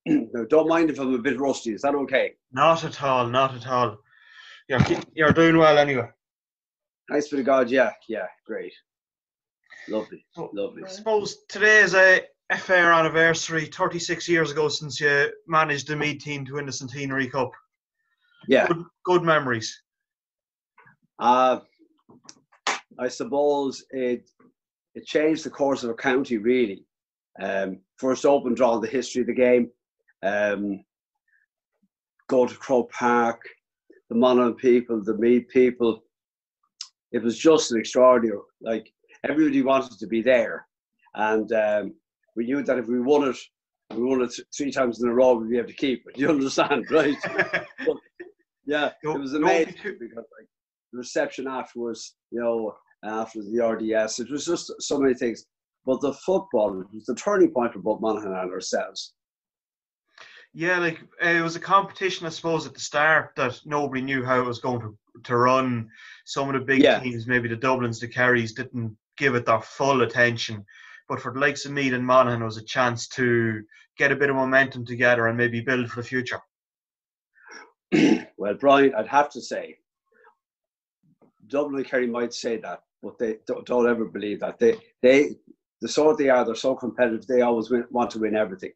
Now, don't mind if I'm a bit rusty. Is that okay? Not at all, not at all. You're doing well anyway. Thanks for the God. Yeah, great. Lovely, So, lovely. I suppose today is a fair anniversary, 36 years ago since you managed the Meath team to win the Centenary Cup. Yeah. Good memories. I suppose it changed the course of a county, really. First open draw in the history of the game. Go to Croke Park, the Monaghan people, the Meath people. It was just an extraordinary. Like, everybody wanted to be there, and we knew that if we won it 3 times in a row, we'd be able to keep it. You understand, right? But, yeah, it was amazing because like the reception afterwards, after the RDS, it was just so many things. But the football was the turning point for both Monaghan and ourselves. Yeah, like it was a competition, I suppose, at the start that nobody knew how it was going to run. Some of the big teams, maybe the Dublins, the Kerrys, didn't give it their full attention. But for the likes of Meath and Monaghan, it was a chance to get a bit of momentum together and maybe build for the future. Well, Brian, I'd have to say, Dublin and Kerry might say that, but they don't ever believe that. The sort they are, they're so competitive, they always want to win everything.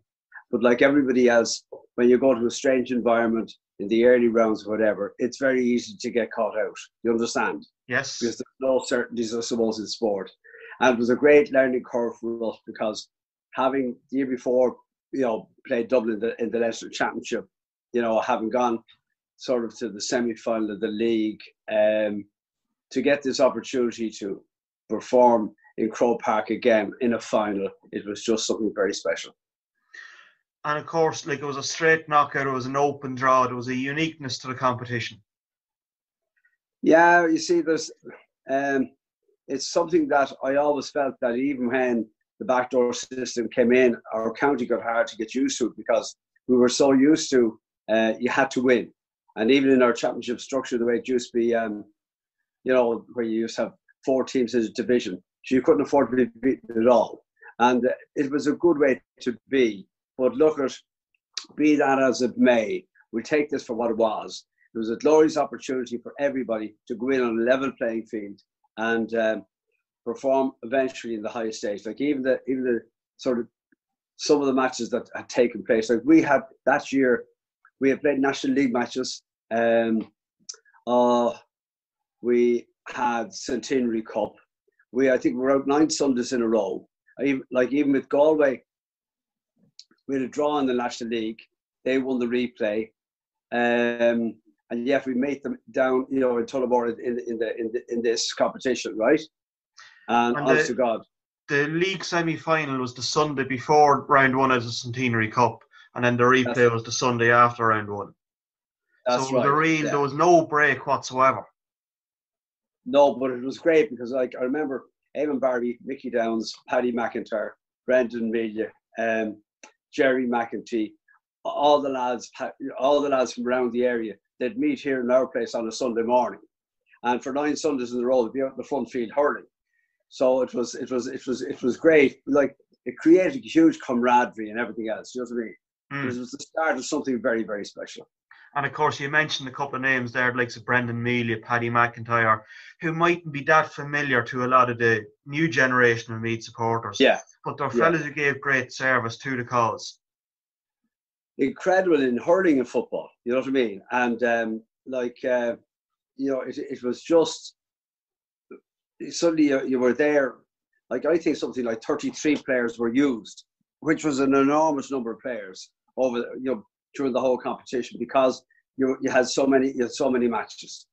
But like everybody else, when you go to a strange environment in the early rounds or whatever, it's very easy to get caught out. You understand? Yes. Because there's no certainties, I suppose, in sport. And it was a great learning curve for us because having the year before, played Dublin in the Leinster Championship, having gone sort of to the semi-final of the league, to get this opportunity to perform in Croke Park again in a final, it was just something very special. And of course, like, it was a straight knockout, it was an open draw, there was a uniqueness to the competition. Yeah, you see, there's it's something that I always felt that even when the backdoor system came in, our county got hard to get used to it because we were so used to you had to win. And even in our championship structure, the way it used to be, where you used to have 4 teams in a division, so you couldn't afford to be beaten at all. And it was a good way to be. But look at, be that as it may, we'll take this for what it was. It was a glorious opportunity for everybody to go in on a level playing field and perform eventually in the highest stage. Like even the sort of some of the matches that had taken place. Like we had that year, we had played National League matches. We had Centenary Cup. I think we were out 9 Sundays in a row. Even with Galway, we had a draw in the National League. They won the replay, and yet we made them down, in Tullamore in this competition, right? And honest to God, the league semi-final was the Sunday before round 1 of the Centenary Cup, and then the replay was the Sunday after round 1. That's so right. There was no break whatsoever. No, but it was great because, like, I remember Eamon Barbie, Mickey Downs, Paddy McIntyre, Brendan Mealia, Jerry McEntee, all the lads from around the area. They'd meet here in our place on a Sunday morning, and for 9 Sundays in a row, they'd be out in the front field hurling. So it was great. Like, it created a huge camaraderie and everything else. You know what I mean? It was the start of something very, very special. And of course, you mentioned a couple of names there, like Brendan Mealia, Paddy McIntyre, who mightn't be that familiar to a lot of the new generation of Meath supporters. Yeah. But they're fellas who gave great service to the cause. Incredible in hurling and football, you know what I mean? And it was just, suddenly you were there. Like, I think something like 33 players were used, which was an enormous number of players over, during the whole competition because you had so many matches.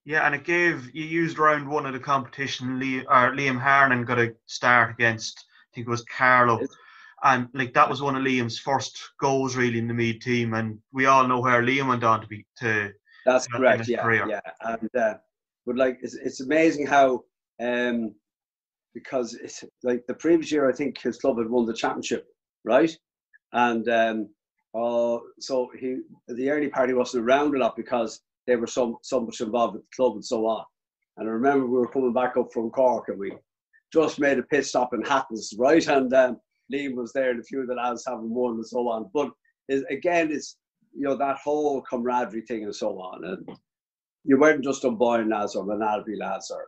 Yeah, and you used round 1 of the competition. Liam Harnan got a start against, I think it was Carlow, and like that was one of Liam's first goals really in the Meath team, and we all know where Liam went on to. That's correct. Yeah. And but like it's amazing how because it's like the previous year I think his club had won the championship, right? And so the early party wasn't around a lot because they were so much involved with the club and so on. And I remember we were coming back up from Cork and we just made a pit stop in Hattons, right? And Liam was there and a few of the lads having won and so on. But is, again, it's, you know, that whole camaraderie thing and so on. And you weren't just Dunboyne lads or Manalby lads, or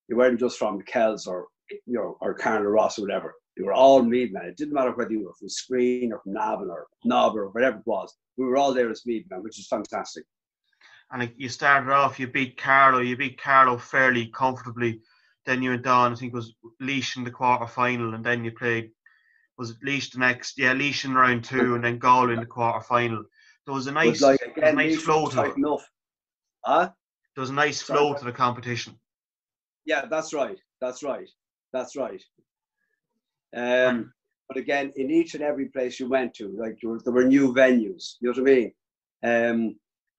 you weren't just from Kells or, you know, or Carnlough Ross or whatever. You were all Meath men. It didn't matter whether you were from Screen or from Navan or Knob or whatever it was. We were all there as Meath men, which is fantastic. And you started off, you beat Carlow fairly comfortably. Then you went on, I think it was Laois in the quarter final, and then you played, was it Laois the next? Yeah, Laois in round 2, and then Galway in the quarter final. There was a nice, flow to it. Huh? There was a nice flow to the competition. Yeah, that's right. But again, in each and every place you went to, like there were new venues. You know what I mean?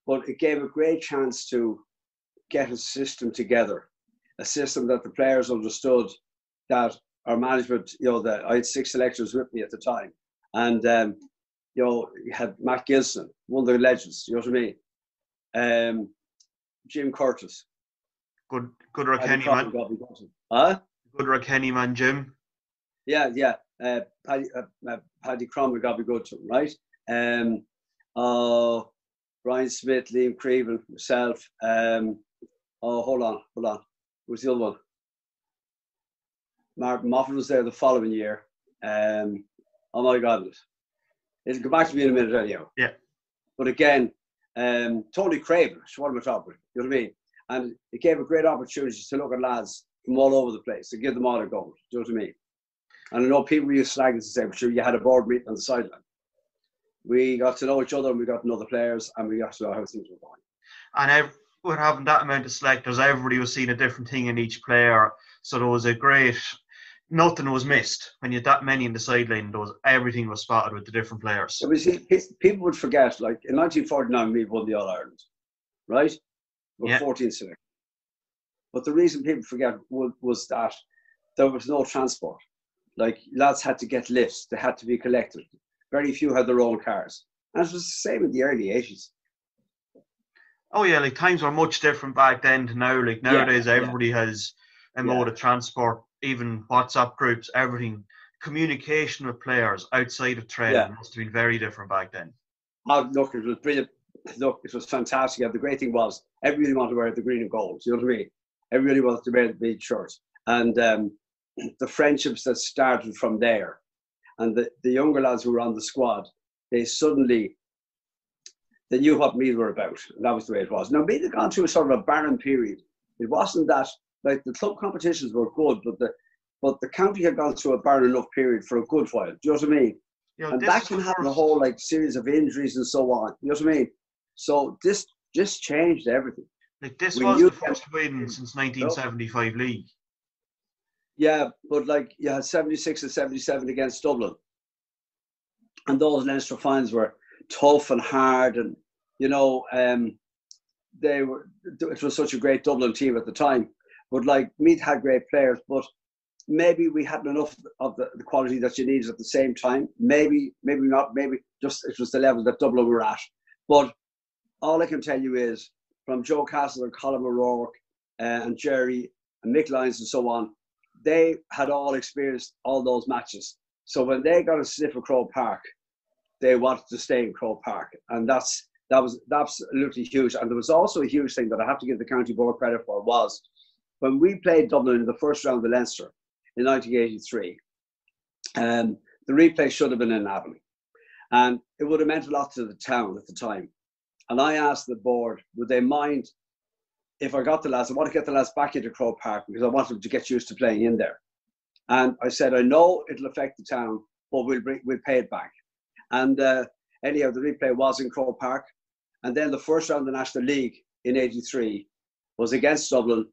But it gave a great chance to get a system together, a system that the players understood, that our management, you know, that I had 6 selectors with me at the time, and you know, you had Matt Gilson, one of the legends. You know what I mean? Jim Curtis. Good Kenny man. Huh? Good Kenny man, Jim. Yeah. Paddy Cromwell got to be good to him, right? Brian Smith, Liam Creven, myself. Hold on. Who's the other one? Martin Moffat was there the following year. Oh my God. It'll come back to me in a minute anyhow. Yeah. But again, Tony Craven, what am I talking about? You know what I mean? And it gave a great opportunity to look at lads from all over the place, to give them all a go. Do you know what I mean? And I know people use slang to say, but sure, you had a board meeting on the sideline. We got to know each other, and we got to know the players, and we got to know how things were going. And we're having that amount of selectors, everybody was seeing a different thing in each player. So there was nothing was missed. When you had that many in the sideline, everything was spotted with the different players. So people would forget, like in 1949, we won the All-Ireland, right? With 14 selectors. But the reason people forget was that there was no transport. Like, lads had to get lifts, they had to be collected. Very few had their own cars. And it was the same in the early 80s. Oh yeah, like times were much different back then to now. Like nowadays, everybody has a mode of transport, even WhatsApp groups, everything. Communication with players outside of training must have been very different back then. Oh, look, it was brilliant. Look, it was fantastic. And the great thing was, everybody wanted to wear the green and gold. You know what I mean? Everybody wanted to wear the big shirts. And the friendships that started from there, and the younger lads who were on the squad, they knew what Meath were about, and that was the way it was. Now, Meath had gone through a sort of a barren period. It wasn't that, like, the club competitions were good, but the county had gone through a barren enough period for a good while. Do you know what I mean? Yeah, and that can happen a whole, like, series of injuries and so on. You know what I mean? So this just changed everything. Like, this was the first win since 1975 league. Yeah, but like you had 76 and 77 against Dublin. And those Leinster fans were tough and hard, and you know, it was such a great Dublin team at the time. But like Meath had great players, but maybe we hadn't enough of the quality that you needed at the same time. Maybe not, maybe just it was the level that Dublin were at. But all I can tell you is, from Joe Castle and Colin O'Rourke and Jerry and Mick Lyons and so on, they had all experienced all those matches. So when they got a sniff of Croke Park, they wanted to stay in Croke Park. And that was absolutely huge. And there was also a huge thing that I have to give the county board credit for, was when we played Dublin in the first round of Leinster in 1983, the replay should have been in Navan. And it would have meant a lot to the town at the time. And I asked the board, would they mind if I got the lads? I want to get the lads back into Croke Park because I want them to get used to playing in there. And I said, I know it'll affect the town, but we'll pay it back. And anyhow, the replay was in Croke Park. And then the first round of the National League in 83 was against Dublin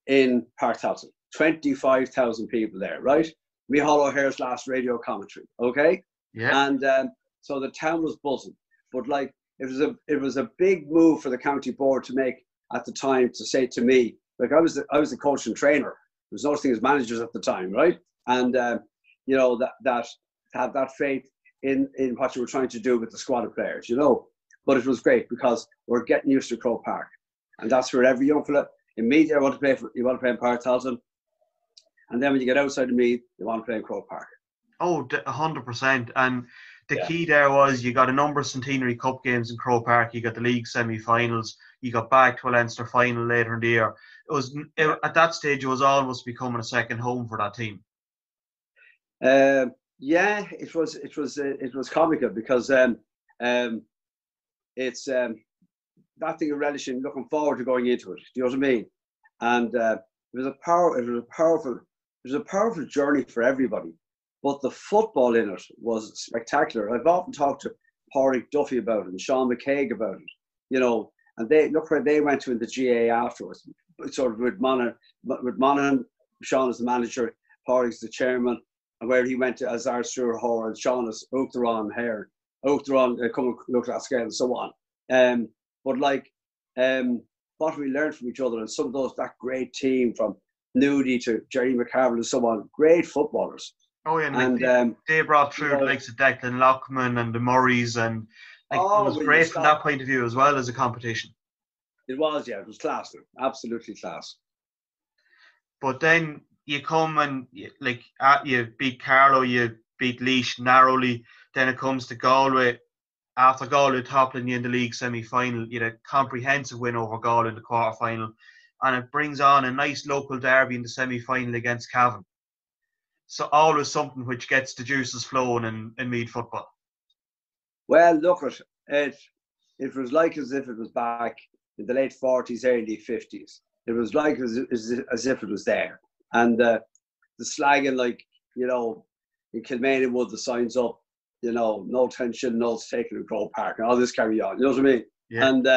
in Park Towson. 25,000 people there, right? Micheál O'Hare's last radio commentary, okay? Yeah. And so the town was buzzing. But like, it was a big move for the county board to make at the time, to say to me, like I was the coach and trainer. There was no thing as managers at the time, right? And you know, that to have that faith in what you were trying to do with the squad of players, you know. But it was great because we're getting used to Croke Park, and that's where every young fella in Meath you want to play in Park Towson, and then when you get outside of Meath, you want to play in Croke Park. Oh, 100%. And the key there was you got a number of Centenary Cup games in Croke Park. You got the league semi-finals. You got back to a Leinster final later in the year. At that stage, it was almost becoming a second home for that team. Yeah, it was comical because it's that thing of relishing, looking forward to going into it. Do you know what I mean? And it was a powerful journey for everybody. But the football in it was spectacular. I've often talked to Pádraig Duffy about it and Seán McCaig about it, you know, and they look where they went to in the GAA afterwards, sort of with Monaghan, Seán is the manager, Pádraig's the chairman, and where he went to as Arthur Hore and Seán is Uachtaráin Hair, Uachtaráin come and look at scale and so on. But like what we learned from each other and some of that great team from Nudie to Jerry McCarroll and so on, great footballers. Oh yeah, and they brought through the likes of Declan Lockman and the Murrays, and it was great from that point of view as well as a competition. It was, yeah, it was class, absolutely class. But then you come and you beat Carlow, you beat Laois narrowly. Then it comes to Galway. After Galway toppling you in the league semi-final, you had a comprehensive win over Galway in the quarter-final, and it brings on a nice local derby in the semi-final against Cavan. So always something which gets the juices flowing in Meath football. Well, look, it was like as if it was back in the late 40s, early 50s. It was like as if it was there. And the slagging, like, you know, in Kilmainham Wood, the signs up, you know, no tension, no taking in Croke Park, and all this carry on. You know what I mean? Yeah. And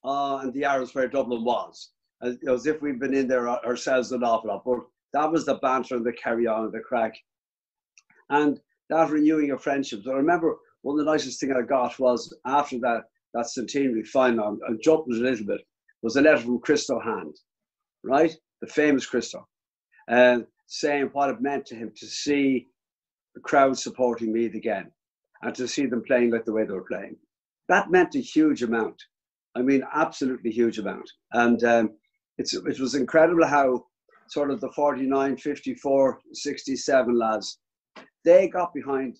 and the Arrows where Dublin was. As if we've been in there ourselves an awful lot. But that was the banter and the carry on and the crack. And that renewing of friendships. I remember one of the nicest things I got was after that Centenary final, and jumping a little bit, was a letter from Christo Hand, right? The famous Christo. Saying what it meant to him to see the crowd supporting Meath again and to see them playing like the way they were playing. That meant a huge amount. I mean, absolutely huge amount. And it was incredible how sort of the 49, 54, 67 lads, they got behind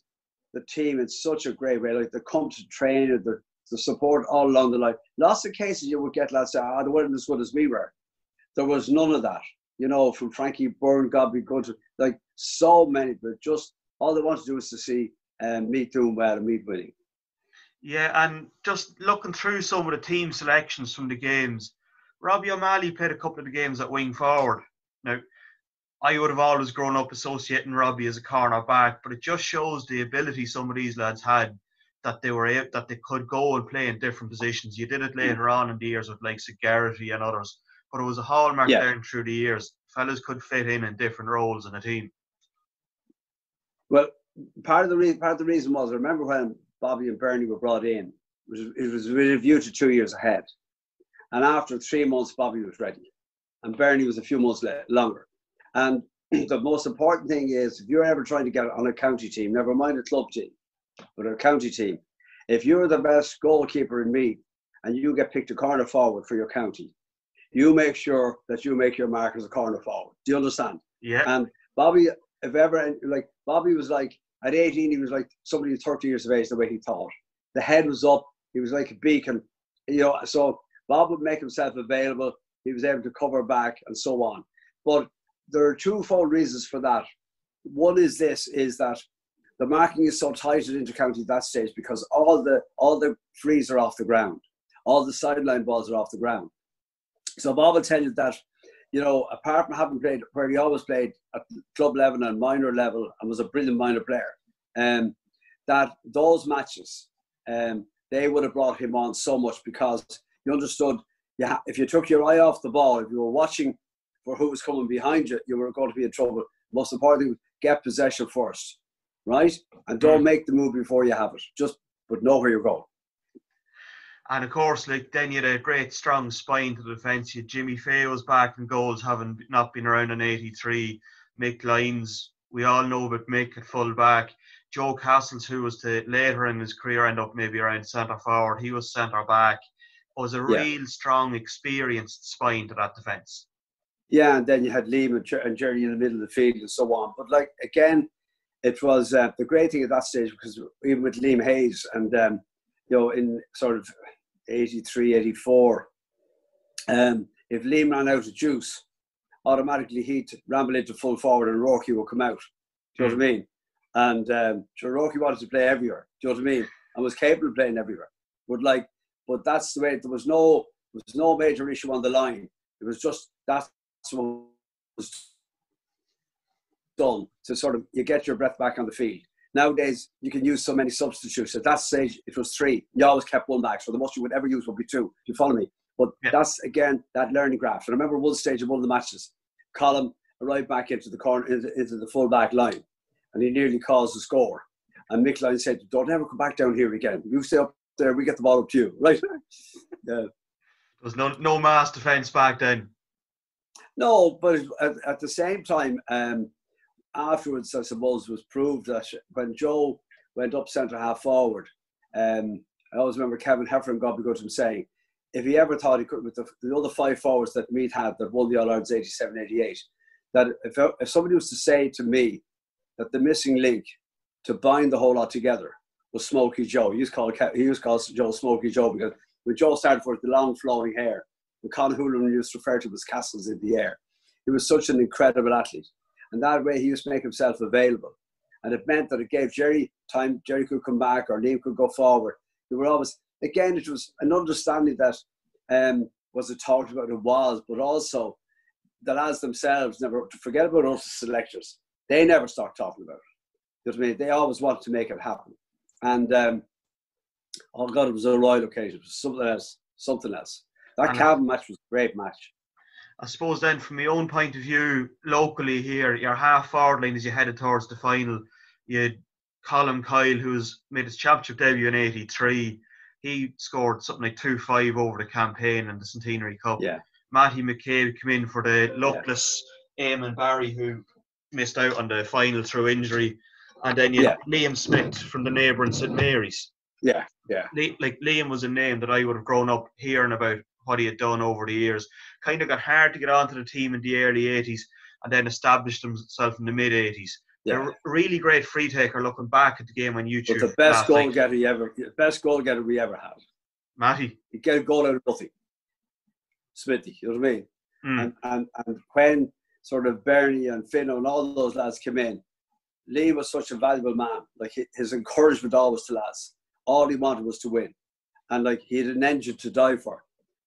the team in such a great way. Like, they come to train and the support all along the line. Lots of cases you would get lads say, they weren't as good as we were. There was none of that. You know, from Frankie Byrne, God be good to, like, so many, but just all they want to do is to see Meath doing well and Meath winning. Yeah, and just looking through some of the team selections from the games, Robbie O'Malley played a couple of the games at wing forward. Now, I would have always grown up associating Robbie as a corner back, but it just shows the ability some of these lads had, that they could go and play in different positions. You did it later on in the years with like Garrity and others, but it was a hallmark down through the years. Fellas could fit in different roles in a team. Well, part of the reason was, I remember when Bobby and Bernie were brought in, it was with a view to 2 years ahead. And after 3 months, Bobby was ready. And Bernie was a few months longer. And the most important thing is, if you're ever trying to get on a county team, never mind a club team, but a county team, if you're the best goalkeeper in Meath and you get picked a corner forward for your county, you make sure that you make your mark as a corner forward. Do you understand? Yeah. And Bobby, Bobby was like, at 18, he was like somebody 30 years of age, the way he thought. The head was up. He was like a beacon. You know, so Bob would make himself available. He was able to cover back and so on. But there are twofold reasons for that. One is that the marking is so tight at Intercounty at that stage because all the frees are off the ground. All the sideline balls are off the ground. So Bob will tell you that, you know, apart from having played where he always played at club level and minor level and was a brilliant minor player, that those matches, they would have brought him on so much because you understood, if you took your eye off the ball, if you were watching for who was coming behind you, you were going to be in trouble. Most important thing was get possession first, right? And don't make the move before you have it. But know where you're going. And of course, then you had a great strong spine to the defence. You had Jimmy Fay was back in goals, having not been around in '83. Mick Lyons, we all know about Mick at full back. Joe Castles, who was later in his career end up maybe around centre forward, he was centre back. It was a real strong, experienced spine to that defence. Yeah, and then you had Liam and Jerry in the middle of the field and so on. But again, it was the great thing at that stage, because even with Liam Hayes and, in sort of 83, 84, if Liam ran out of juice, automatically he'd ramble into full forward and Rourke would come out. Do you know what I mean? And Rourke wanted to play everywhere. Do you know what I mean? And was capable of playing everywhere. But that's the way. There was no major issue on the line. It was just that's what was done to sort of you get your breath back on the field. Nowadays you can use so many substitutes. At that stage it was 3. You always kept 1 back, so the most you would ever use would be 2. Do you follow me? But that's again that learning graph. And I remember one stage of one of the matches, Colm arrived back into the corner into the full back line, and he nearly caused the score. And Mick Lyons said, "Don't ever come back down here again. You stay up there, we get the ball up to you." Right? There was no mass defence back then. No, but at the same time, afterwards, I suppose, was proved that when Joe went up centre-half forward, I always remember Kevin Heffernan got to him saying, if he ever thought he could, with the other 5 forwards that Meath had that won the All-Irelands 87, 88, that if somebody was to say to me that the missing link to bind the whole lot together was Smokey Joe. He was called Joe Smokey Joe, because when Joe started for the long flowing hair, and Con Hoolan used to refer to him as castles in the air. He was such an incredible athlete. And that way he used to make himself available. And it meant that it gave Jerry time. Jerry could come back or Liam could go forward. They were always, again, it was an understanding that was it talked about, it was, but also the lads themselves never, to forget about us selectors, they never stopped talking about it. You know what I mean? They always wanted to make it happen. And oh God, it was a royal occasion. It was something else. That Cavan match was a great match. I suppose then, from my own point of view, locally here, your half-forward line as you headed towards the final, you had Colm Kyle, who's made his championship debut in 83. He scored something like 2-5 over the campaign in the Centenary Cup. Yeah. Matty McCabe came in for the luckless Eamon Barry, who missed out on the final through injury. And then you had Liam Smith from the neighbouring St Mary's. Yeah. Liam was a name that I would have grown up hearing about what he had done over the years. Kind of got hard to get onto the team in the early 80s and then established himself in the mid 80s. Yeah. A really great free taker looking back at the game on YouTube. But the best goal getter we ever had. Matty. He'd get a goal out of nothing. Smithy, you know what I mean? And when sort of Bernie and Finno and all those lads came in, Liam was such a valuable man. Like his encouragement always to lads. All he wanted was to win. And like he had an engine to die for.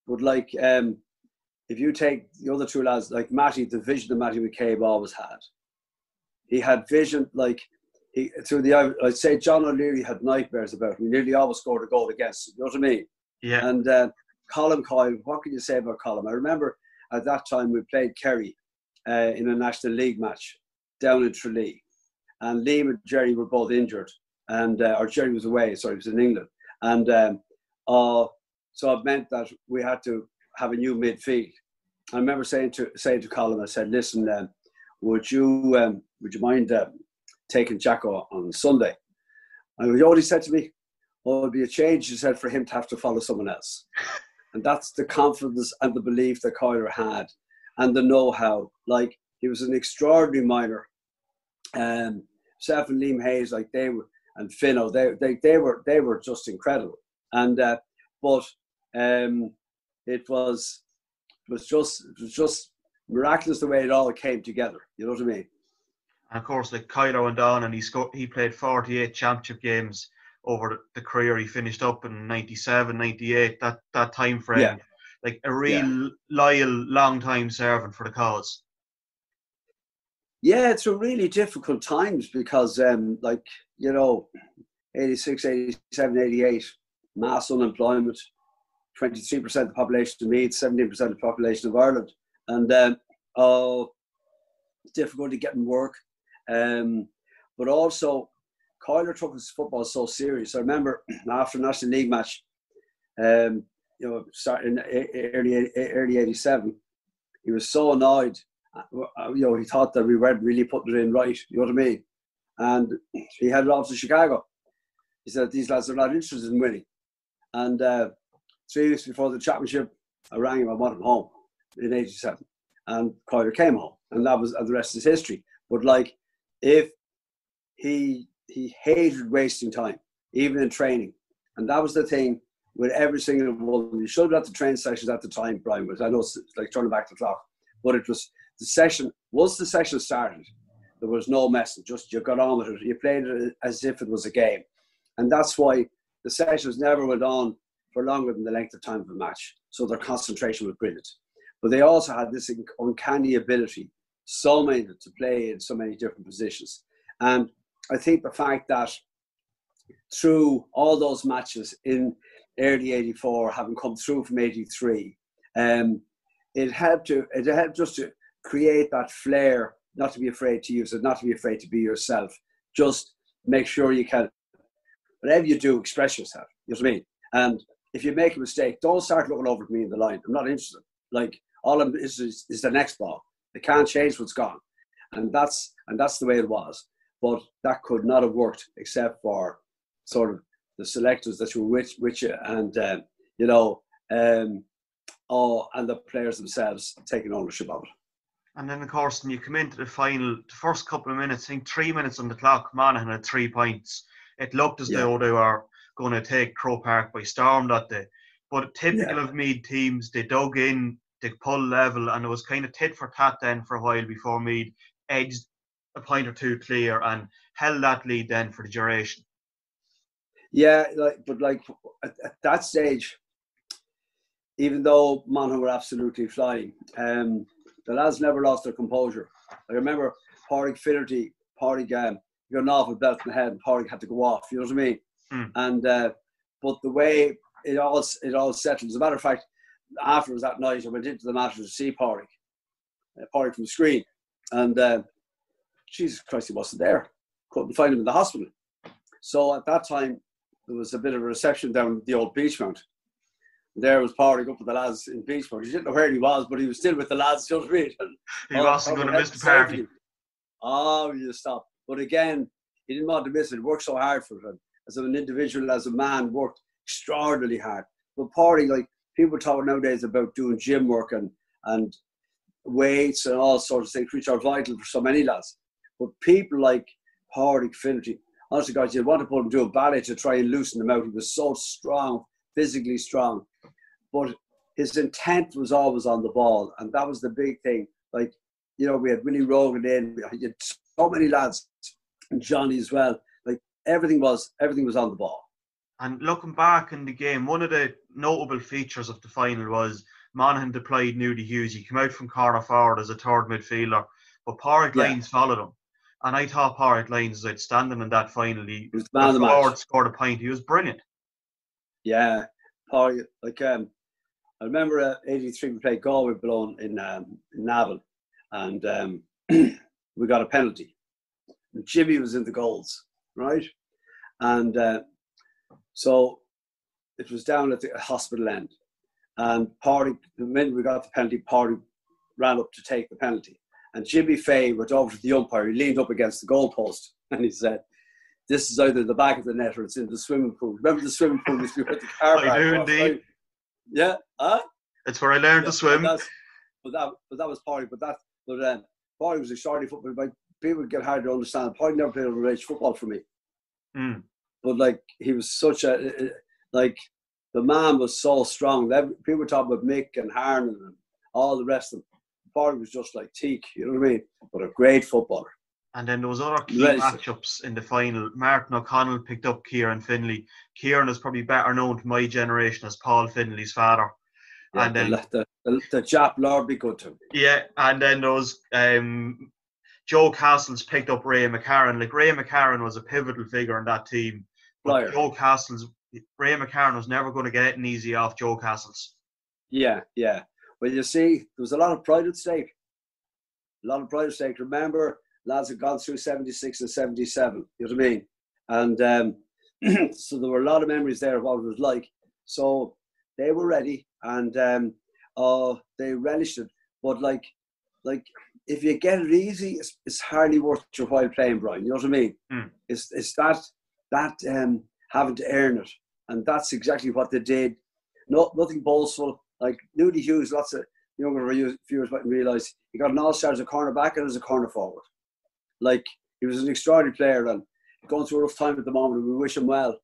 But like if you take the other 2 lads, like Matty, the vision that Matty McCabe always had. He had vision, like I'd say John O'Leary had nightmares about him. He nearly always scored a goal against him. You know what I mean? Yeah. And Colm Coyle, what can you say about Colm? I remember at that time we played Kerry in a National League match down in Tralee. And Liam and Jerry were both injured. And or Jerry was away, sorry, he was in England. And so it meant that we had to have a new midfield. I remember saying to Colm, I said, listen, would you mind taking Jacko on Sunday? And you know what he said to me? Oh, it'd be a change, he said, for him to have to follow someone else. And that's the confidence and the belief that Coyle had and the know-how. Like, he was an extraordinary minor. Self and Liam Hayes, like they were, and Finno, they were just incredible. And but it was just miraculous the way it all came together. You know what I mean? And of course, like Kylo went on and he played 48 championship games over the career. He finished up in 97, 98, that time frame. Yeah. Like a real loyal, long time servant for the cause. Yeah, it's a really difficult times because, 86, 87, 88, mass unemployment, 23% of the population of Meath, 17% of the population of Ireland. And difficulty getting work. But also, Coyle took his football so serious. I remember after a National League match, starting in early 87, he was so annoyed. He thought that we weren't really putting it in right. You know what I mean? And he headed off to Chicago. He said, these lads are not interested in winning. And 3 weeks before the championship, I rang him. I wanted him home in 87. And Coyle came home. And that was, and the rest is history. But like, if he hated wasting time, even in training. And that was the thing with every single one. You should have got the train sessions at the time, Brian, but I know it's like turning back the clock. But it was the session, once the session started, there was no messing, just you got on with it. You played it as if it was a game. And that's why the sessions never went on for longer than the length of time of a match. So their concentration was brilliant. But they also had this uncanny ability, so many to play in so many different positions. And I think the fact that through all those matches in early 84, having come through from 83, it helped just to create that flair, not to be afraid to use it, not to be afraid to be yourself. Just make sure you can, whatever you do, express yourself. You know what I mean? And if you make a mistake, don't start looking over at me in the line. I'm not interested. Like, all of it is the next ball. They can't change what's gone. And that's the way it was. But that could not have worked except for sort of the selectors that were with you and, and the players themselves taking ownership of it. And then, of course, when you come into the final, the first couple of minutes, I think 3 minutes on the clock, Monaghan had 3 points. It looked as though they were going to take Croke Park by storm that day. But typical of Meath teams, they dug in, they pulled level, and it was kind of tit for tat then for a while before Meath edged a point or two clear and held that lead then for the duration. Yeah, but at that stage, even though Monaghan were absolutely flying, the lads never lost their composure. I remember Pádraig Finnerty, Pádraig got an awful belt in the head and Pádraig had to go off, you know what I mean? And but the way it all settled, as a matter of fact, afterwards that night I went into the match to see Pádraig from the screen, and Jesus Christ, he wasn't there. Couldn't find him in the hospital. So at that time there was a bit of a reception down the old Beachmount. There was Pádraig up with the lads in Beachmount. He didn't know where he was, but he was still with the lads, you know what I mean? He wasn't going to miss the party. Oh, you stop. But again, he didn't want to miss it. He worked so hard for it. As an individual, as a man, worked extraordinarily hard. But Pádraig, like, people talk nowadays about doing gym work and weights and all sorts of things, which are vital for so many lads. But people like Pádraig Finnerty, honestly, guys, you'd want to put him to a ballet to try and loosen him out. He was so strong, physically strong. But his intent was always on the ball. And that was the big thing. Like, you know, we had Willie Rogan in, we had so many lads, and Johnny as well. Like, everything was on the ball. And looking back in the game, one of the notable features of the final was Monaghan deployed Nudie Hughes. He came out from corner forward as a third midfielder, but Pádraig Lyons followed him. And I thought Pádraig Lyons was outstanding in that final. He was the man of the match. Scored a point. He was brilliant. Yeah, Pádraig, I remember 83 we played Galway below in Navan, and we got a penalty. And Jimmy was in the goals, right? And so it was down at the hospital end. And Pádraig, the minute we got the penalty, Pádraig ran up to take the penalty. And Jimmy Fay went over to the umpire. He leaned up against the goalpost and he said, "This is either the back of the net or it's in the swimming pool." Remember the swimming pool used to be with the car I do indeed. Right? Yeah, it's where I learned to swim. But that was Pádraig. But Pádraig was extraordinary football. Like, people would get hard to understand. Pádraig never played overage football for me. But like, he was such a the man was so strong. People were talking about Mick and Harnan and all the rest of them. Pádraig was just like teak, you know what I mean? But a great footballer. And then there was other key matchups in the final. Martin O'Connell picked up Kieran Finlay. Kieran is probably better known to my generation as Paul Finlay's father. Yeah, and then the Jap Lord be good to him. Yeah, and then there was Joe Castles picked up Ray McCarron. Like, Ray McCarron was a pivotal figure in that team. But Ray McCarron was never going to get it easy off Joe Castles. Yeah. Well, you see, there was a lot of pride at stake. Remember, lads had gone through 76 and 77, you know what I mean? And so there were a lot of memories there of what it was like. So they were ready and they relished it. But like if you get it easy, it's hardly worth your while playing, Brian. You know what I mean? It's that having to earn it. And that's exactly what they did. Nothing boastful. Like Nudie Hughes, lots of younger viewers might realise, he got an all-star as a corner back and as a corner forward. Like, he was an extraordinary player, and going through a rough time at the moment, and we wish him well.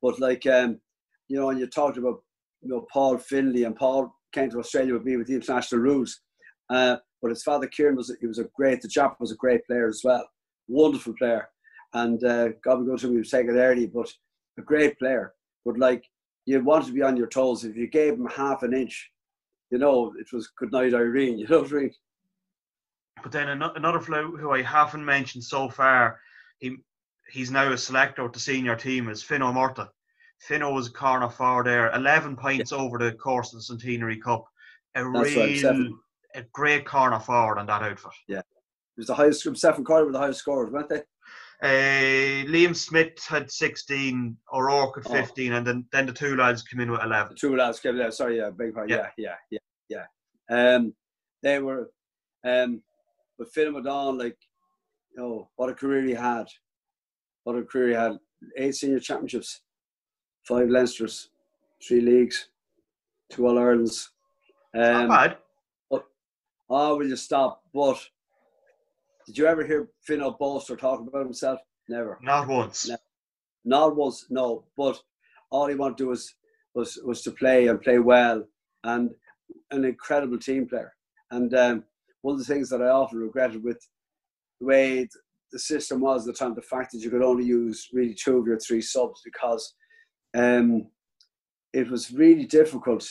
But like, and you talked about, Paul Finlay, and Paul came to Australia with me with the international rules. But his father Kieran the chap was a great player as well, wonderful player, and God be good to him, he was taken early, but a great player. But like, you wanted to be on your toes. If you gave him half an inch, it was good night, Irene. You know what I mean? But then another fellow who I haven't mentioned so far, he's now a selector with the senior team, is Fino Murta. Fino was a corner forward there, 11 points over the course of the Centenary Cup. A great corner forward on that outfit. Yeah. It was the highest, Stephen Corey were the highest scorers, weren't they? Liam Smith had 16, O'Rourke had 15, and then the two lads came in with 11. The two lads came in, sorry, big part. Yeah. They were, but Phil Madon, like, what a career he had. 8 senior championships, 5 Leinsters, 3 leagues, 2 All-Irelands. Not bad. Will you stop? But did you ever hear Fino boast or talk about himself? Never. Not once. Never. Not once, no. But all he wanted to do was to play and play well, and an incredible team player. And one of the things that I often regretted with the way the system was at the time, the fact that you could only use really 2 of your 3 subs, because it was really difficult,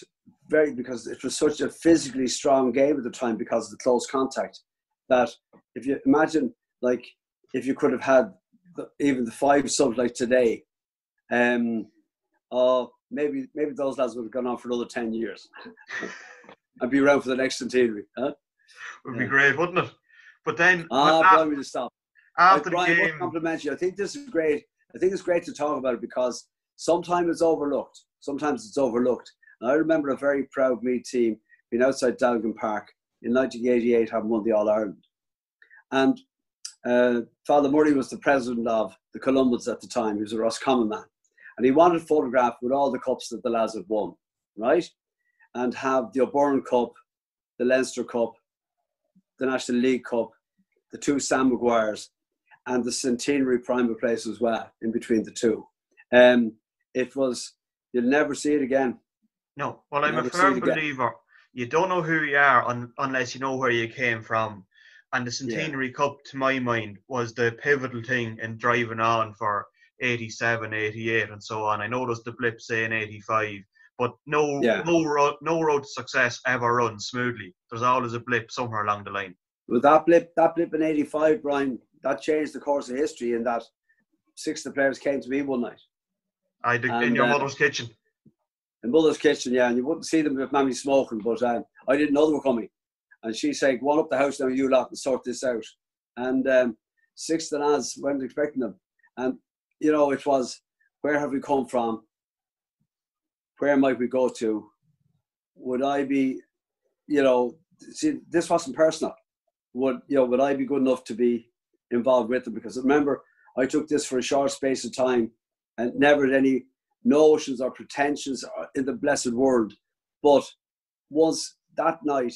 because it was such a physically strong game at the time because of the close contact, that if you imagine, like, if you could have had even the 5 subs like today, maybe those lads would have gone on for another 10 years and be around for the next centenary. Huh? Would be great, wouldn't it? But then Brian, to stop. After Brian, the I game, must compliment you. I think this is great. I think it's great to talk about it, because sometimes it's overlooked. And I remember a very proud Meath team being outside Dalgan Park in 1988, having won the All-Ireland. And Father Murray was the president of the Columbians at the time. He was a Roscommon man. And he wanted a photograph with all the cups that the lads had won, right? And have the O'Byrne Cup, the Leinster Cup, the National League Cup, the 2 Sam Maguires, and the Centenary Primal Place as well, in between the 2. You'll never see it again. No. Well, I'm a firm believer. You don't know who you are unless you know where you came from. And the Centenary Cup, to my mind, was the pivotal thing in driving on for 87, 88 and so on. I know there's the blip, say, in 85, but no road to success ever runs smoothly. There's always a blip somewhere along the line. Well, that blip in 85, Brian, that changed the course of history, in that 6 of the players came to me one night. In your mother's kitchen. In mother's kitchen, yeah, and you wouldn't see them with Mammy smoking, but I didn't know they were coming. And she said, go on up the house now, you lot, and sort this out. And 6 of the lads weren't expecting them. And, it was, where have we come from? Where might we go to? Would I be, see, this wasn't personal. Would I be good enough to be involved with them? Because remember, I took this for a short space of time and never had any notions or pretensions in the blessed world. But once that night,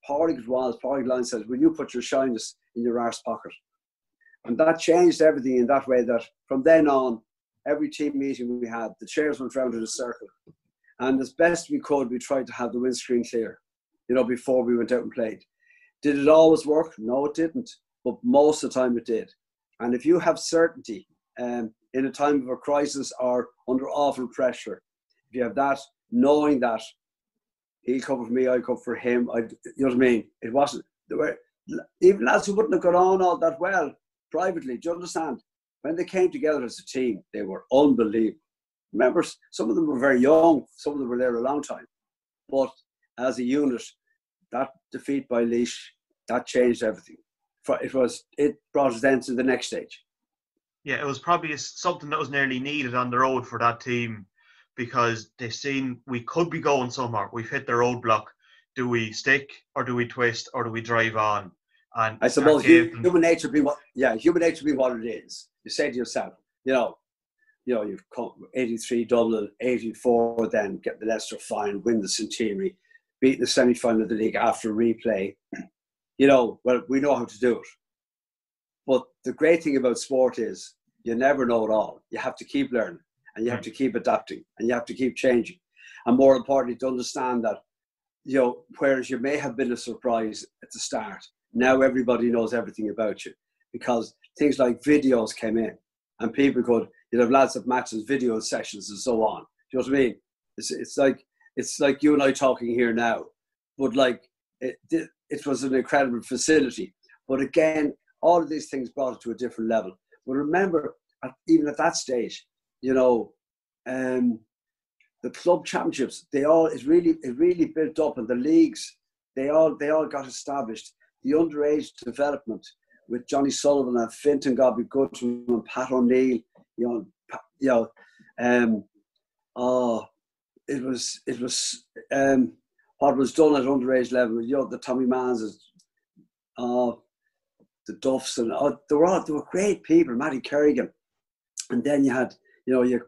Pádraig Line said, will you put your shyness in your arse pocket? And that changed everything in that way, that from then on, every team meeting we had, the chairs went round in a circle. And as best we could, we tried to have the windscreen clear, before we went out and played. Did it always work? No, it didn't. But most of the time it did. And if you have certainty in a time of a crisis or under awful pressure, if you have that, knowing that he'll cover for me, I cover for him, you know what I mean? It wasn't, there were even lads who wouldn't have got on all that well privately, do you understand? When they came together as a team, they were unbelievable. Remember, some of them were very young, some of them were there a long time. But as a unit, that defeat by Laois, that changed everything. It brought us then to the next stage. Yeah, it was probably something that was nearly needed on the road for that team, because they've seen we could be going somewhere. We've hit the roadblock. Do we stick, or do we twist, or do we drive on? And I suppose human nature being what it is. You say to yourself, you've come 83 Dublin, 84, then get the Leicester final, win the Centenary, beat the semi-final of the league after replay. Well, we know how to do it. But the great thing about sport is you never know it all. You have to keep learning, and you have to keep adapting, and you have to keep changing. And more importantly, to understand that, you know, whereas you may have been a surprise at the start, now everybody knows everything about you, because things like videos came in, and people could, you'd have lads of matches, video sessions, and so on. Do you know what I mean? It's like you and I talking here now, but like it was an incredible facility. But again, all of these things brought it to a different level. But remember, even at that stage, you know, the club championships, it really built up, and the leagues, they all got established. The underage development with Johnny Sullivan and Fintan Godby Goodwin and Pat O'Neill, it was what was done at underage level. You know, the Tommy Mans, the Duffs, and they were great people. Matty Kerrigan, and then you had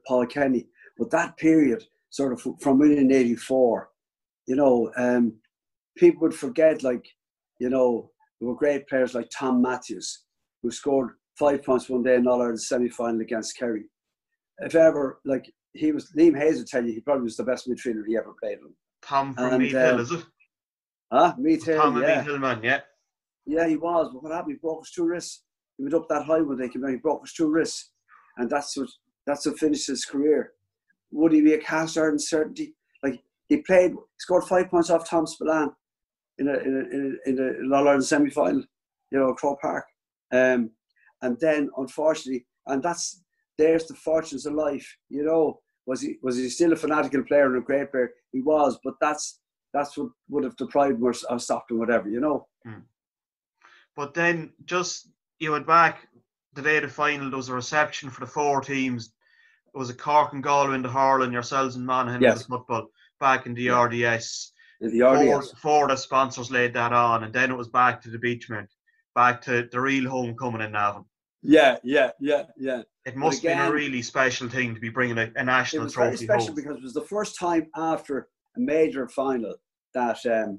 Paul Kenny. But that period, sort of from winning '84, people would forget, like, there were great players like Tom Matthews, who scored 5 points one day in All-Ireland semi-final against Kerry. If ever, like, Liam Hayes would tell you, he probably was the best midfielder he ever played on. Tom from Meath Hill, is it? Meath Hill, Tom yeah. Meath Hill, man, yeah. Yeah, he was. But what happened? He broke his two wrists. He went up that high when they came out. He broke his two wrists. And that's what finished his career. Would he be a cast iron certainty? Like, he scored 5 points off Tom Spillane in an All-Ireland semi-final, Croke Park. And then, unfortunately, and there's the fortunes of life, Was he still a fanatical player and a great player? He was, but that's what would have deprived him or stopped him, whatever, But then, you went back the day of the final, there was a reception for the four teams. It was a Cork and Galway in the hurling, yourselves and Monaghan in the football, back in the RDS. In the RDS. Four of the sponsors laid that on, and then it was back to the Beachmount, back to the real homecoming in Navan. Yeah. It must have been a really special thing to be bringing a national trophy home. It was very special because it was the first time after a major final that the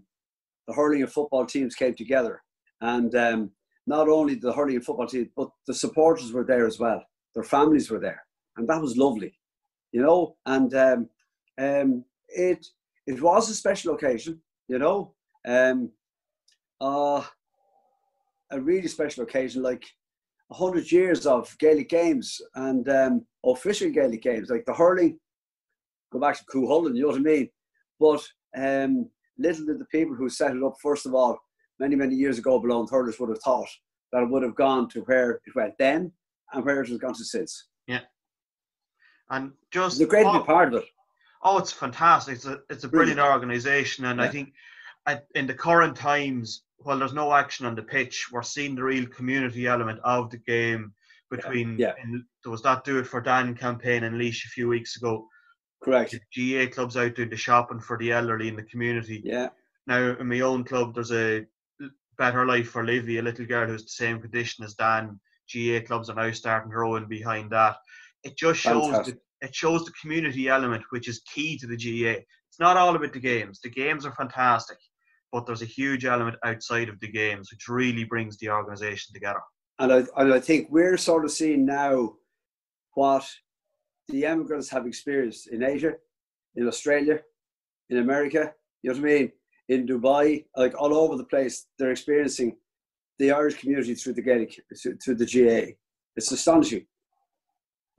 hurling and football teams came together. And not only the hurling and football team, but the supporters were there as well. Their families were there. And that was lovely, And it was a special occasion, a really special occasion, like 100 years of Gaelic games and official Gaelic games, like the hurling, go back to Cuchulainn, you know what I mean? But little did the people who set it up, first of all, many, many years ago, Blown Hurlers would have thought that it would have gone to where it went then and where it has gone to since. Yeah. And just... It's a great big part of it. Oh, it's fantastic. It's a brilliant organisation. And I think in the current times, while there's no action on the pitch, we're seeing the real community element of the game between... Yeah. There was that Do It For Dan campaign in Laois a few weeks ago. Correct. The GAA club's out doing the shopping for the elderly in the community. Yeah. Now, in my own club, there's a Better Life for Livy, a little girl who's the same condition as Dan. GAA clubs are now starting to row in behind that. It just shows the community element, which is key to the GAA. It's not all about the games. The games are fantastic, but there's a huge element outside of the games, which really brings the organisation together. And I think we're sort of seeing now what the emigrants have experienced in Asia, in Australia, in America, you know what I mean? In Dubai, like all over the place, they're experiencing the Irish community through the Gaelic, through the GAA. It's astonishing.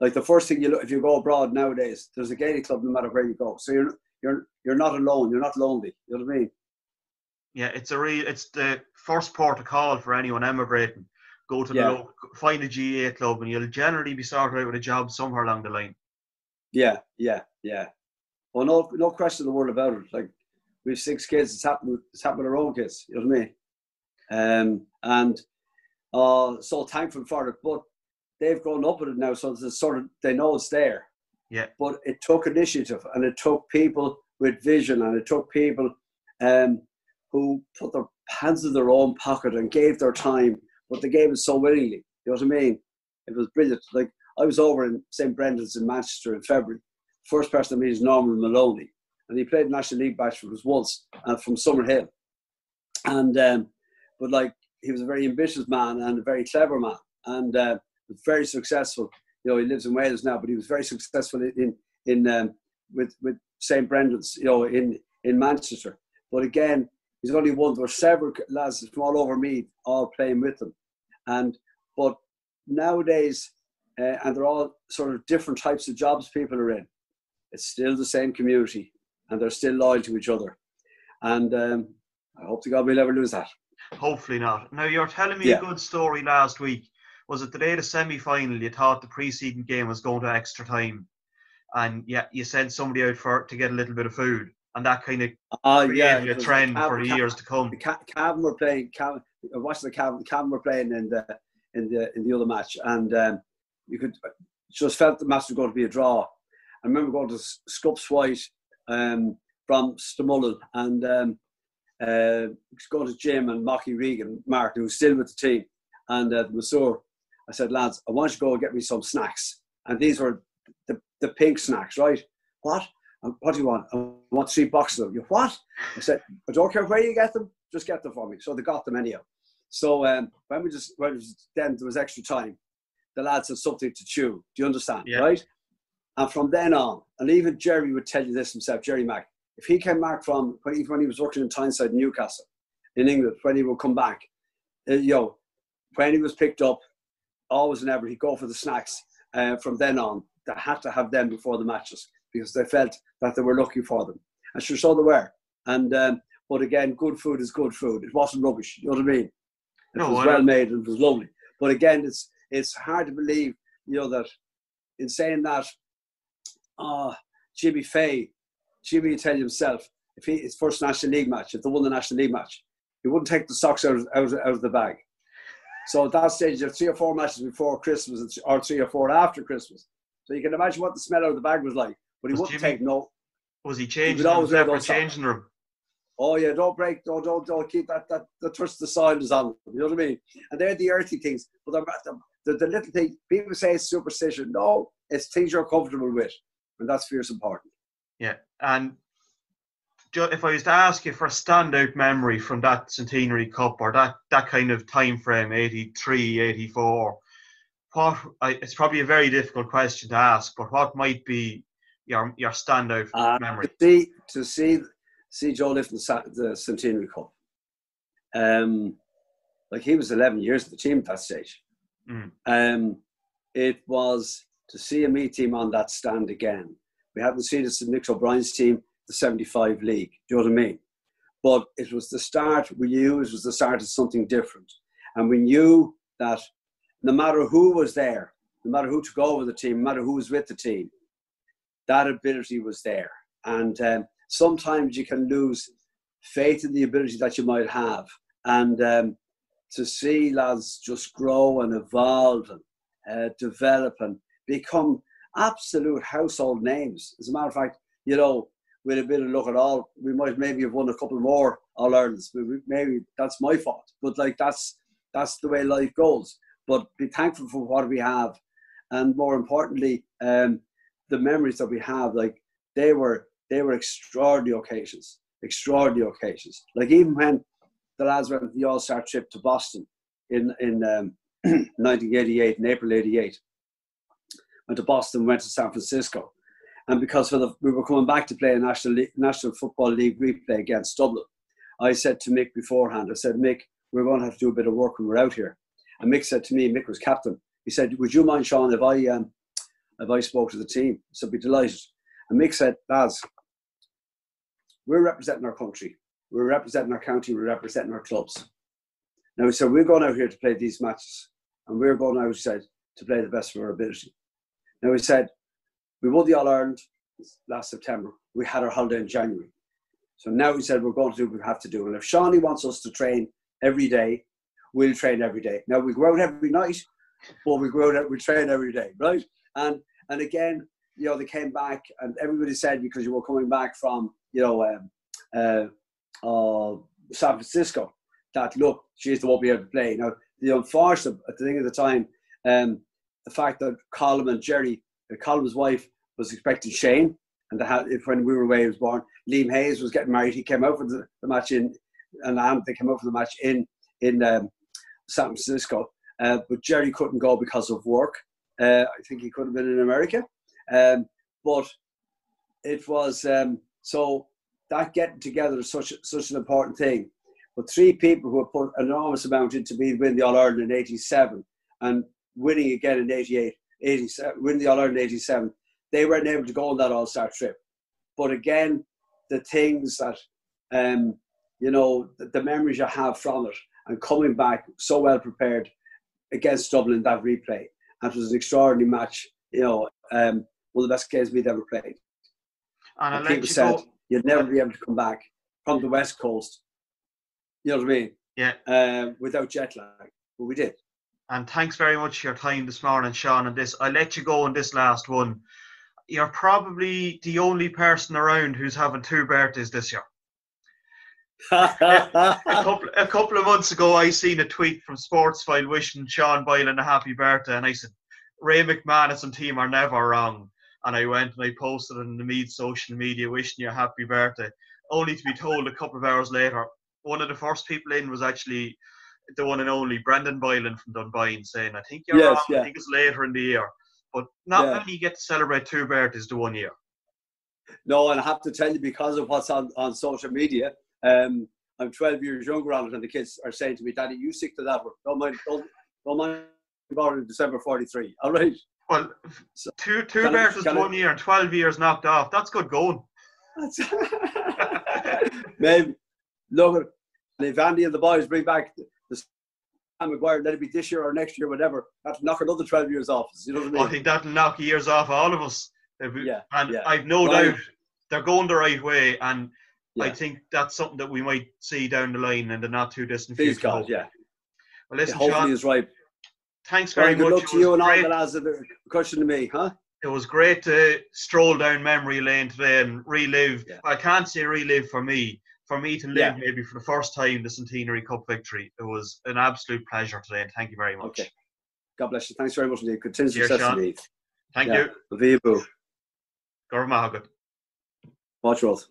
Like the first thing you look, if you go abroad nowadays, there's a Gaelic club no matter where you go. So you're not alone. You're not lonely. You know what I mean? Yeah, it's the first port of call for anyone emigrating. Go to the local, find a GAA club, and you'll generally be sorted out with a job somewhere along the line. Yeah. Well, no question in the world about it. Like, we have 6 kids. It's happened with our own kids. You know what I mean? And so thankful for it. But they've grown up with it now, so it's sort of, they know it's there. Yeah. But it took initiative, and it took people with vision, and it took people who put their hands in their own pocket and gave their time, but they gave it so willingly. You know what I mean? It was brilliant. Like, I was over in St. Brendan's in Manchester in February. First person I met is Norman Maloney, and he played National League match for us once from Summerhill. And but like, he was a very ambitious man and a very clever man, and was very successful You know, he lives in Wales now, but he was very successful with St. Brendan's, you know, in Manchester. But again, he's only one. There were several lads from all over Meath all playing with him. But nowadays, and they're all sort of different types of jobs people are in. It's still the same community, and they're still loyal to each other. And I hope to God we'll never lose that. Hopefully not. Now, you're telling me a good story last week. Was it the day of the semi-final you thought the preceding game was going to extra time? And you sent somebody out to get a little bit of food. And that kind of created a trend for the years to come. Cavan were playing. Watching the Cavan were playing in the other match, and you could just felt the match was going to be a draw. I remember going to Scups White from Stamullen and going to Jim and Mocky Regan, Mark, who was still with the team, and the masseur. I said, lads, I want you to go and get me some snacks, and these were the pink snacks, right? What? What do you want? I want 3 boxes of them. You what? I said, I don't care where you get them, just get them for me. So they got them anyhow. So then there was extra time, the lads had something to chew. Do you understand? Yeah. Right? And from then on, and even Jerry would tell you this himself, Jerry Mack, if he came back from, when he was working in Tyneside, Newcastle, in England, when he would come back, when he was picked up, always and ever, he'd go for the snacks. From then on, they had to have them before the matches, because they felt that they were looking for them. And sure, so they were. And but again, good food is good food. It wasn't rubbish. You know what I mean? It was well made and it was lovely. But again, it's hard to believe, that in saying that, Jimmy would tell you himself, if his first National League match, if they won the National League match, he wouldn't take the socks out of the bag. So at that stage, you have 3 or 4 matches before Christmas or 3 or 4 after Christmas. So you can imagine what the smell out of the bag was like. But he wouldn't take no. Was he changing them? Was never changing them? Oh yeah, don't keep that touch the soil is on them. You know what I mean? And they're the earthy things. But the little thing, people say it's superstition. No, it's things you're comfortable with. And that's fierce important. Yeah. And if I was to ask you for a standout memory from that Centenary Cup or that kind of time frame, 83, 84, it's probably a very difficult question to ask, but what might be your standout memory? To see Joe lift the Centenary Cup. He was 11 years at the team at that stage. It was to see a Meath team on that stand again. We hadn't seen it since Nick O'Brien's team, the 75 league. Do you know what I mean? But it was the start. We knew it was the start of something different. And we knew that no matter who was there, no matter who took over the team, no matter who was with the team, that ability was there. And sometimes you can lose faith in the ability that you might have. And to see lads just grow and evolve and develop and become absolute household names. As a matter of fact, with a bit of luck at all, we might maybe have won a couple more All-Irelands. Maybe that's my fault. But that's the way life goes. But be thankful for what we have. And more importantly, the memories that we have, they were extraordinary occasions. Extraordinary occasions. Even when the lads went on the All-Star trip to Boston in 1988, in April 88, went to Boston, went to San Francisco. And because we were coming back to play a National Football League replay against Dublin, I said to Mick beforehand, I said, Mick, we're going to have to do a bit of work when we're out here. And Mick said to me, Mick was captain, he said, would you mind, Sean, if I spoke to the team? I said, I'd be delighted. And Mick said, lads, we're representing our country. We're representing our county. We're representing our clubs. Now, he said, we're going out here to play these matches. And we're going out, he said, to play the best of our ability. Now, he said, we won the All-Ireland last September. We had our holiday in January. So now he said, we're going to do what we have to do. And if Shawnee wants us to train every day, we'll train every day. Now, we go out every night, but we train every day, right? And again, they came back and everybody said, because you were coming back from, San Francisco, that, look, geez, they won't be able to play. Now, the unfortunate thing at the time, the fact that Colm and Jerry, Colm's wife, was expecting Shane, and when we were away, he was born. Liam Hayes was getting married. He came out for the match they came out for the match in San Francisco. But Jerry couldn't go because of work. I think he could have been in America. But it was, so that getting together is such an important thing. But 3 people who have put an enormous amount into win the All-Ireland in 87 and winning again in 88, 87, winning the All-Ireland in 87, they weren't able to go on that All-Star trip. But again, the things that, the memories you have from it and coming back so well prepared against Dublin, that replay. And it was an extraordinary match, one of the best games we'd ever played. And people said you'd never be able to come back from the West Coast, you know what I mean? Yeah. Without jet lag. But we did. And thanks very much for your time this morning, Seán, on this. I'll let you go on this last one. You're probably the only person around who's having 2 birthdays this year. a couple of months ago, I seen a tweet from Sportsfile wishing Seán Boylan a happy birthday, and I said, Ray McManus and team are never wrong. And I went and I posted on the Meath social media wishing you a happy birthday, only to be told a couple of hours later, one of the first people in was actually the one and only Brendan Boylan from Dunboyne, saying, I think you're wrong, I think it's later in the year. But not many get to celebrate 2 birthdays to 1 year. No, and I have to tell you, because of what's on social media, I'm 12 years younger on it, and the kids are saying to me, Daddy, you stick to that one. Don't mind about it in December 43. All right. Well, two birthdays to 1 year and 12 years knocked off. That's good going. Maybe. Look, if Andy and the boys bring back the Sam Maguire, let it be this year or next year, whatever, that'll knock another 12 years off. You know what I mean? I think that'll knock years off all of us. I've no doubt they're going the right way, and I think that's something that we might see down the line in the not too distant future. Please God, yeah. Well, listen, hopefully he's right. Thanks very much. Good luck to you and all the lads that are question to me, huh? It was great to stroll down memory lane today and relive. Yeah. I can't say relive for me to live maybe for the first time the Centenary Cup victory. It was an absolute pleasure today, and thank you very much. Okay. God bless you. Thanks very much indeed. Continued success indeed. Thank you. Viva. Gormahagat. Watch Rose.